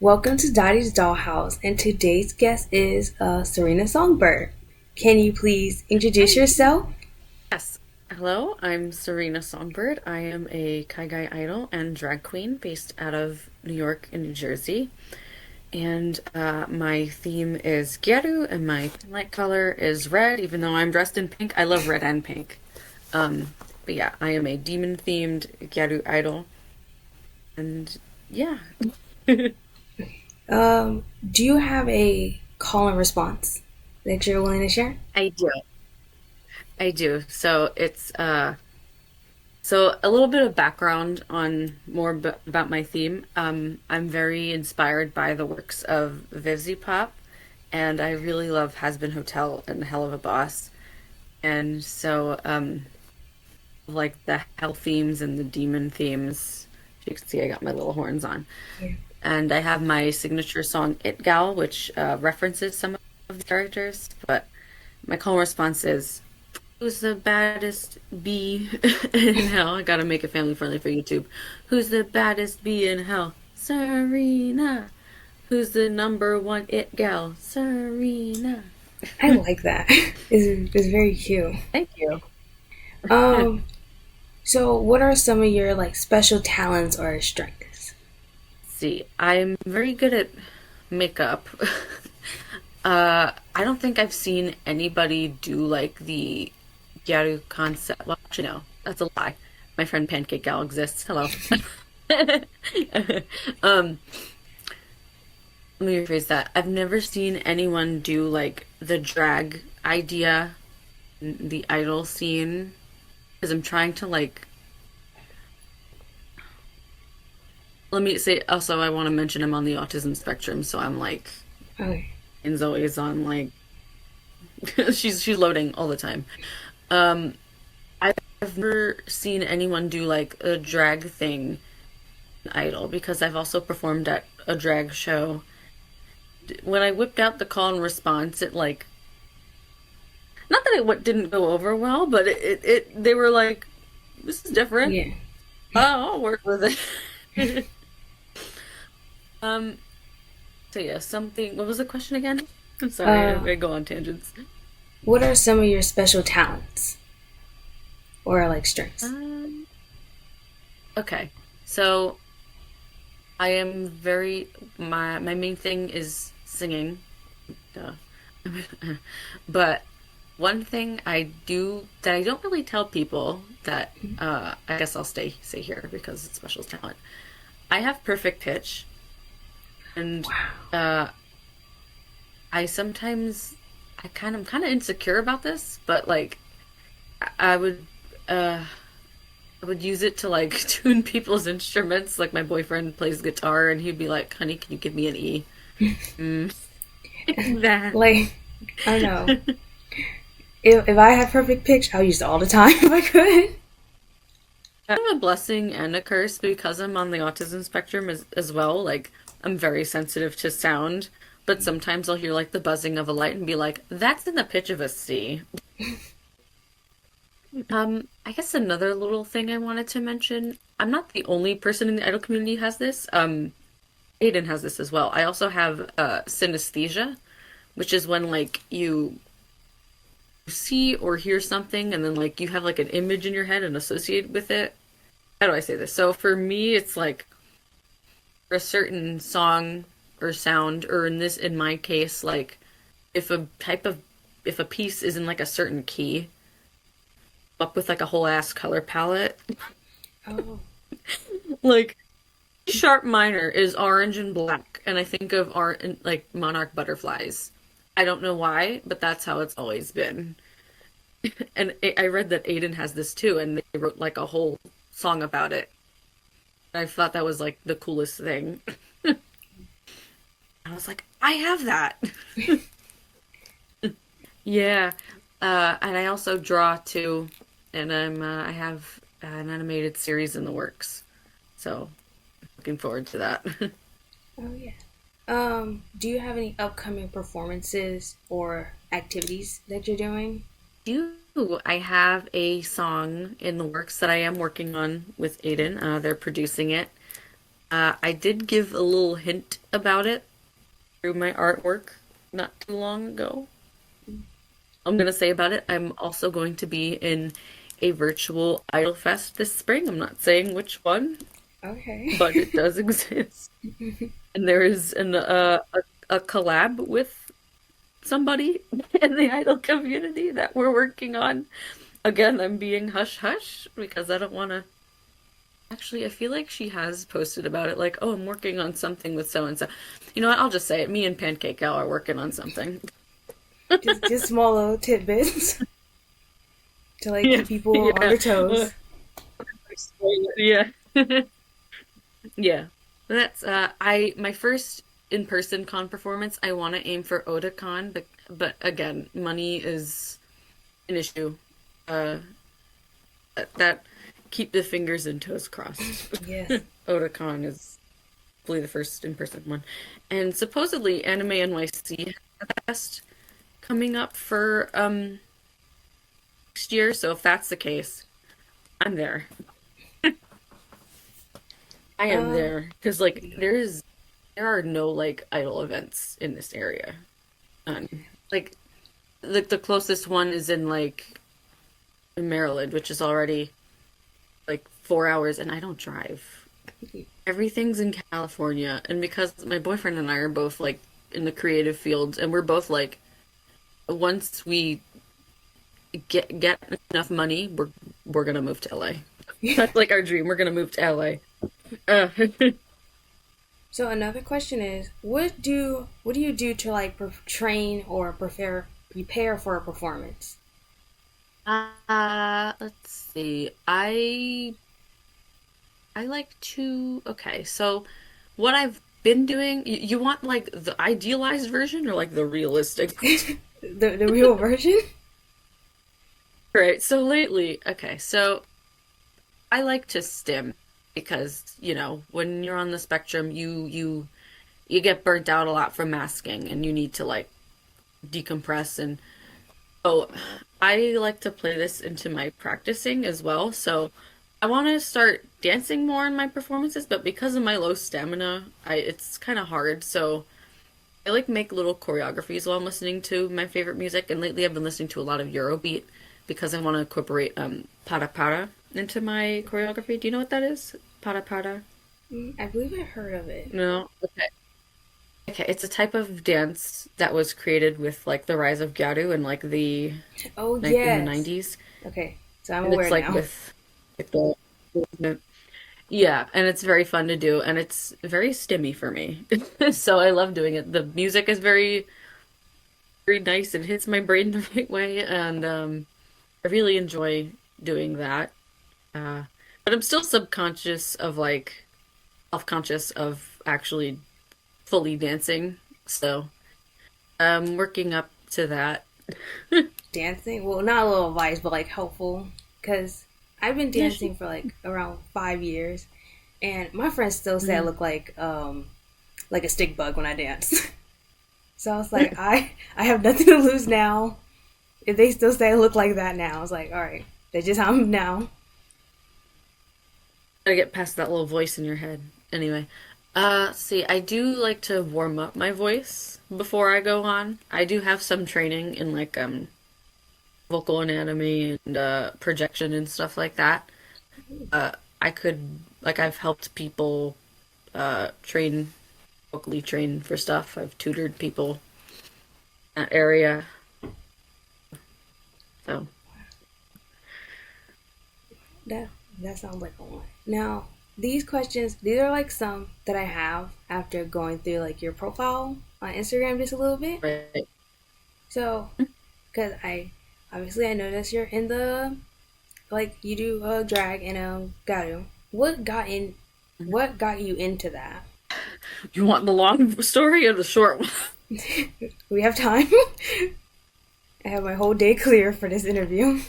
Welcome to Dottie's Dollhouse, and today's guest is Serena Songbird. Can you please introduce Hi. yourself? Yes. Hello, I'm Serena Songbird. I am a Kaigai Idol and drag queen based out of New York and New Jersey. And my theme is gyaru, and my light color is red, even though I'm dressed in pink. I love red and pink. But yeah, I am a demon-themed gyaru idol. And yeah. Do you have a call and response that you're willing to share? I do. I do. So a little bit of background on about my theme. I'm very inspired by the works of Vivzy Pop, and I really love Has Been Hotel and Hell of a Boss. And like the hell themes and the demon themes. You can see I got my little horns on. Yeah. And I have my signature song It Gal, which references some of the characters, but my call and response is who's the baddest bee in hell? I gotta make it family friendly for YouTube. Who's the baddest bee in hell? Serena. Who's the number one it gal? Serena. I like that. It's very cute. Thank you. Um, so what are some of your like special talents or strengths? See, I'm very good at makeup. I don't think I've seen anybody do like the Gyaru concept. Well, actually, no, that's a lie. My friend Pancake Gal exists. Hello. Um, Let me rephrase that. I've never seen anyone do like the drag idea, the idol scene, because I'm trying to like. Let me say also, I want to mention I'm on the autism spectrum, so I'm like, Okay. and Zoe's on like, she's loading all the time. Um, I've never seen anyone do like a drag thing in idol because I've also performed at a drag show. When I whipped out the call and response, it like not that didn't go over well, but they were like, "This is different. Yeah. Oh, I'll work with it." um. So yeah, something. What was the question again? I'm sorry, Uh, I go on tangents. what are some of your special talents or like strengths? Um. Okay. So I am very my main thing is singing. Duh. But one thing I do that I don't really tell people that I guess I'll say here because it's special talent. I have perfect pitch, and Wow. uh, I sometimes I'm kind of insecure about this, but like I I would uh, I would use it to like tune people's instruments. Like my boyfriend plays guitar, and he'd be like, "Honey, can you give me an E?" Mm. That. Like, I don't know. If I had perfect pitch, I'll use it all the time if I could. Kind of a blessing and a curse because I'm on the autism spectrum as well. Like, I'm very sensitive to sound, but sometimes I'll hear like the buzzing of a light and be like, that's in the pitch of a C. I guess another little thing I wanted to mention, I'm not the only person in the idol community who has this. Aiden has this as well. I also have synesthesia, which is when like you see or hear something and then like you have like an image in your head and associate with it. How do I say this? So for me, it's like for a certain song or sound, or in my case, like if a type of if a piece is in like a certain key, up with like a whole ass color palette, Oh, like sharp minor is orange and black, and I think of art like monarch butterflies. I don't know why, but that's how it's always been. And I read that Aiden has this too, and they wrote like a whole song about it. I thought that was like the coolest thing. I was like, I have that. Yeah. And I also draw too, and I have an animated series in the works. So looking forward to that. oh yeah. Do you have any upcoming performances or activities that you're doing? Do I have a song in the works that I am working on with Aiden? They're producing it. I did give a little hint about it through my artwork not too long ago. I'm gonna say about it, I'm also going to be in a virtual Idol Fest this spring. I'm not saying which one, Okay. but it does exist. And there is a collab with somebody in the idol community that we're working on. Again, I'm being hush hush because I don't want to. Actually, I feel like she has posted about it, like, "Oh, I'm working on something with so and so." You know what? I'll just say it. Me and Pancake Gal are working on something. Just small little tidbits to like Yeah, keep people on yeah, their toes. yeah, yeah. That's I my first in-person con performance. I want to aim for Otakon, but again, money is an issue. Uh, that keep the fingers and toes crossed. Yes. Otakon is probably the first in-person one, and supposedly Anime NYC has a fest coming up for next year. So if that's the case, I'm there. I am Uh, there because there are no like idol events in this area. None. Like the closest one is in like in Maryland, which is already like 4 hours, and I don't drive. Everything's in California, and because my boyfriend and I are both like in the creative fields, and we're both like once we get enough money, we're gonna move to LA. That's like our dream. We're gonna move to LA. Uh, so another question is, what do you do to like train or prepare for a performance? let's see. I like to. Okay, so what I've been doing. You want like the idealized version or like the realistic? The real version? Right. So lately, okay, so I like to stim because, when you're on the spectrum, you get burnt out a lot from masking and you need to like decompress and oh, I like to play this into my practicing as well. So I want to start dancing more in my performances, but because of my low stamina, I it's kind of hard. So I like make little choreographies while I'm listening to my favorite music, and lately I've been listening to a lot of Eurobeat because I want to incorporate para para into my choreography. Do you know what that is? Para para? I believe I heard of it. No? Okay. Okay, it's a type of dance that was created with like the rise of Gyaru and like the Oh like in the yes. 90s. Okay, so I'm And aware it's like now. with like the movement. Yeah, and it's very fun to do and it's very stimmy for me. So I love doing it. The music is very nice and hits my brain the right way and I really enjoy doing that. Uh but I'm still subconscious of like self-conscious of actually fully dancing. So I'm working up to that. Dancing? Well, not a little advice, but like helpful. Because I've been Yeah, dancing for like around 5 years, and my friends still say I mhm. look like a stick bug when I dance. So I was like, I have nothing to lose now. If they still say I look like that now, I was like, all right, that's just how I'm now. Gotta get past that little voice in your head. Anyway, see, I do like to warm up my voice before I go on. I do have some training in like vocal anatomy and projection and stuff like that. Uh, I could like I've helped people train vocally train for stuff. I've tutored people in that area. So That that sounds like a lot. Now, these are like some that I have after going through like your profile on Instagram just a little bit. right. So, because I noticed you're in the like you do drag and garu. What got you into that? You want the long story or the short one? We have time. I have my whole day clear for this interview.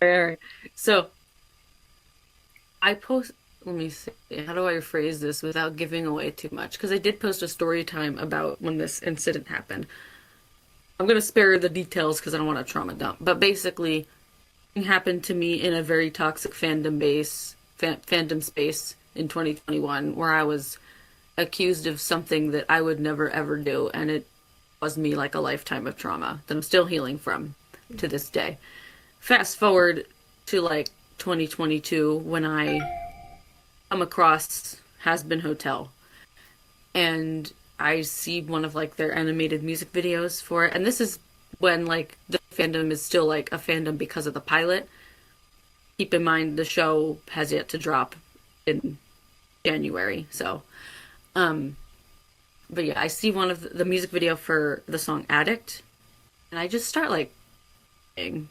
All right. So I post. Let me see. How do I phrase this without giving away too much? Because I did post a story time about when this incident happened. I'm gonna spare the details because I don't want to trauma dump. But basically, it happened to me in a very toxic fandom space in 2021 where I was accused of something that I would never ever do, and it caused me like a lifetime of trauma that I'm still healing from to this day. Fast forward to like 2022 when I come across Has Been Hotel, and I see one of like their animated music videos for it. And this is when like the fandom is still like a fandom because of the pilot. Keep in mind the show has yet to drop in January. So, um, but yeah, I see one of the music video for the song Addict, and I just start like singing.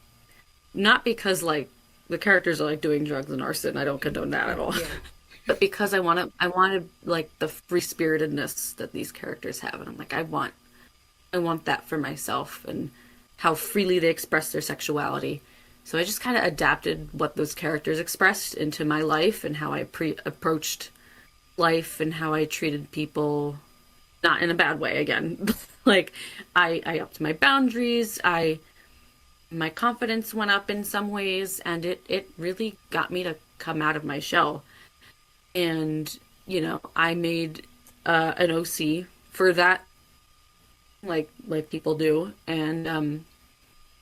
Not because like the characters are like doing drugs and arson. I don't condone that at all. Yeah. But because I wanted like the free spiritedness that these characters have, and I'm like, I want that for myself, and how freely they express their sexuality. So I just kind of adapted what those characters expressed into my life and how I approached life and how I treated people, not in a bad way again. Like I upped my boundaries, I my confidence went up in some ways, and it really got me to come out of my shell. And I made an OC for that, like people do, and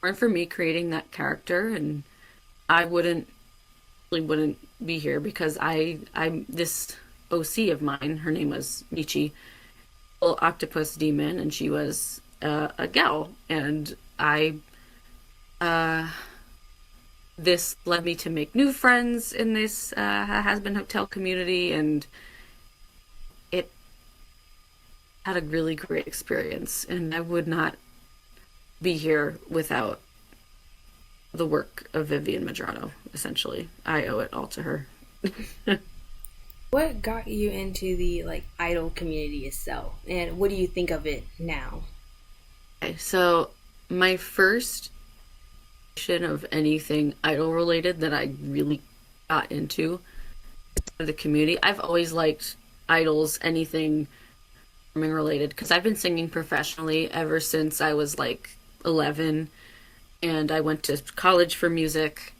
weren't for me creating that character, and I wouldn't be here because I'm this OC of mine. Her name was Michi, little octopus demon, and she was a gal, and I this led me to make new friends in this has been hotel community, and it had a really great experience, and I would not be here without the work of Vivian Madrano. Essentially, I owe it all to her. What got you into the like idol community itself, and what do you think of it now? Okay, so my first of anything idol related that I really got into the community. I've always liked idols, anything performing related, because I've been singing professionally ever since I was like 11, and I went to college for music.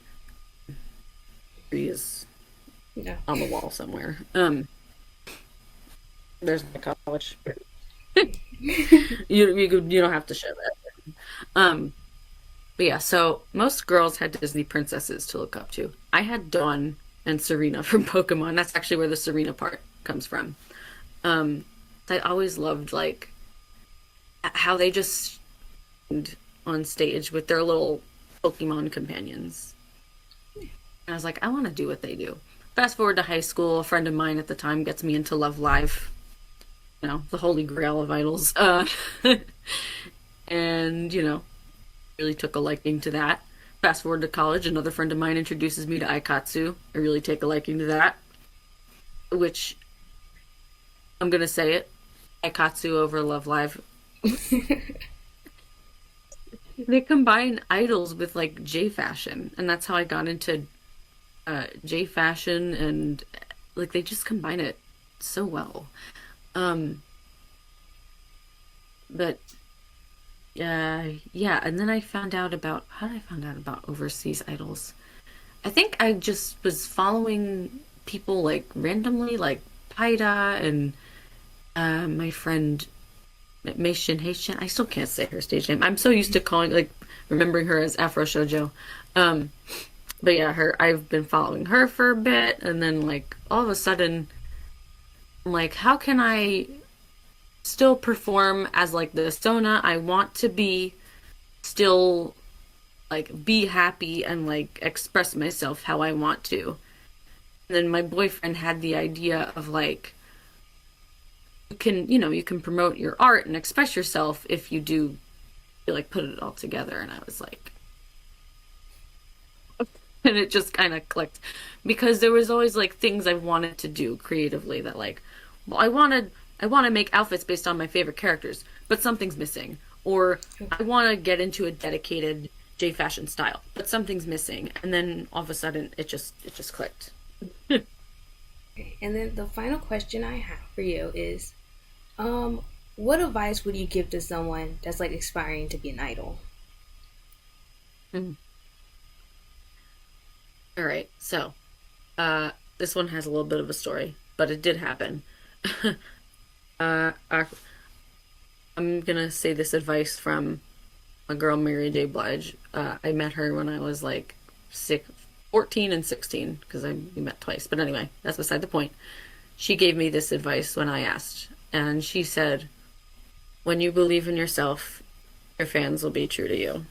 He is Yeah. on the wall somewhere. There's my college. You don't have to show that. But yeah, so most girls had Disney princesses to look up to. I had Dawn and Serena from Pokemon. That's actually where the Serena part comes from. I always loved like how they just stand on stage with their little Pokemon companions. And I was like, I want to do what they do. Fast forward to high school, a friend of mine at the time gets me into Love Live, the holy grail of idols. And really took a liking to that. Fast forward to college, another friend of mine introduces me to Aikatsu. I really take a liking to that, which I'm gonna say it, Aikatsu over Love Live. They combine idols with like J fashion, and that's how I got into J fashion, and like they just combine it so well. Um, but yeah, and then I found out about how did I find out about overseas idols? I think I just was following people like randomly, like Paida and my friend Meishin Haitian. I still can't say her stage name. I'm so used to calling like remembering her as Afro Shoujo. Um, but yeah, her I've been following her for a bit, and then like all of a sudden, I'm like, how can I still perform as like the Sona I want to be, still like be happy and like express myself how I want to. And then my boyfriend had the idea of like you can promote your art and express yourself if you do like put it all together, and I was like and it just kind of clicked because there was always like things I wanted to do creatively that like well I want to make outfits based on my favorite characters, but something's missing. Or I want to get into a dedicated J fashion style, but something's missing. And then all of a sudden, it just clicked. And then the final question I have for you is, what advice would you give to someone that's like aspiring to be an idol? Mhm. All right, so This one has a little bit of a story, but it did happen. I, I'm gonna say this advice from a girl, Mary J. Blige. I met her when I was like 14 and 16 because we met twice. But anyway, that's beside the point. She gave me this advice when I asked, and she said, "When you believe in yourself, your fans will be true to you."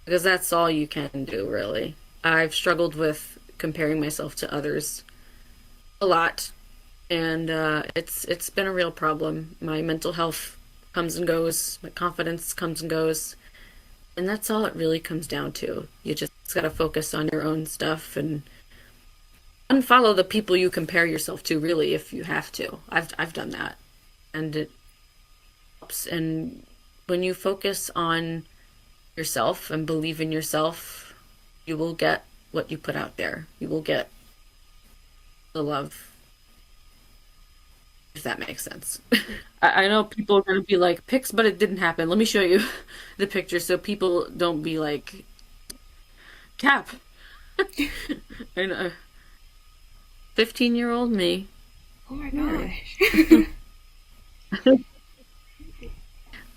Because that's all you can do, really. I've struggled with comparing myself to others a lot, and it's been a real problem. My mental health comes and goes, my confidence comes and goes, and that's all it really comes down to. You just gotta focus on your own stuff and unfollow the people you compare yourself to, really, if you have to. I've done that, and it helps. And when you focus on yourself and believe in yourself, you will get what you put out there. You will get the love, if that makes sense. I know people are going to be like, pics, but it didn't happen. Let me show you the picture so people don't be like, Cap. And 15-year-old me. Oh my Mary. gosh.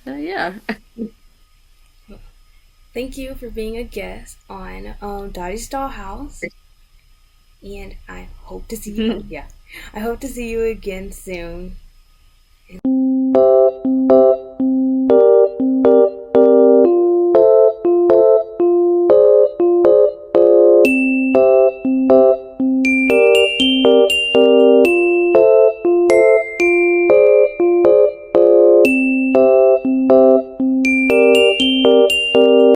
Yeah. Thank you for being a guest on Dottie's Dollhouse. And I hope to see you. Yeah. I hope to see you again soon.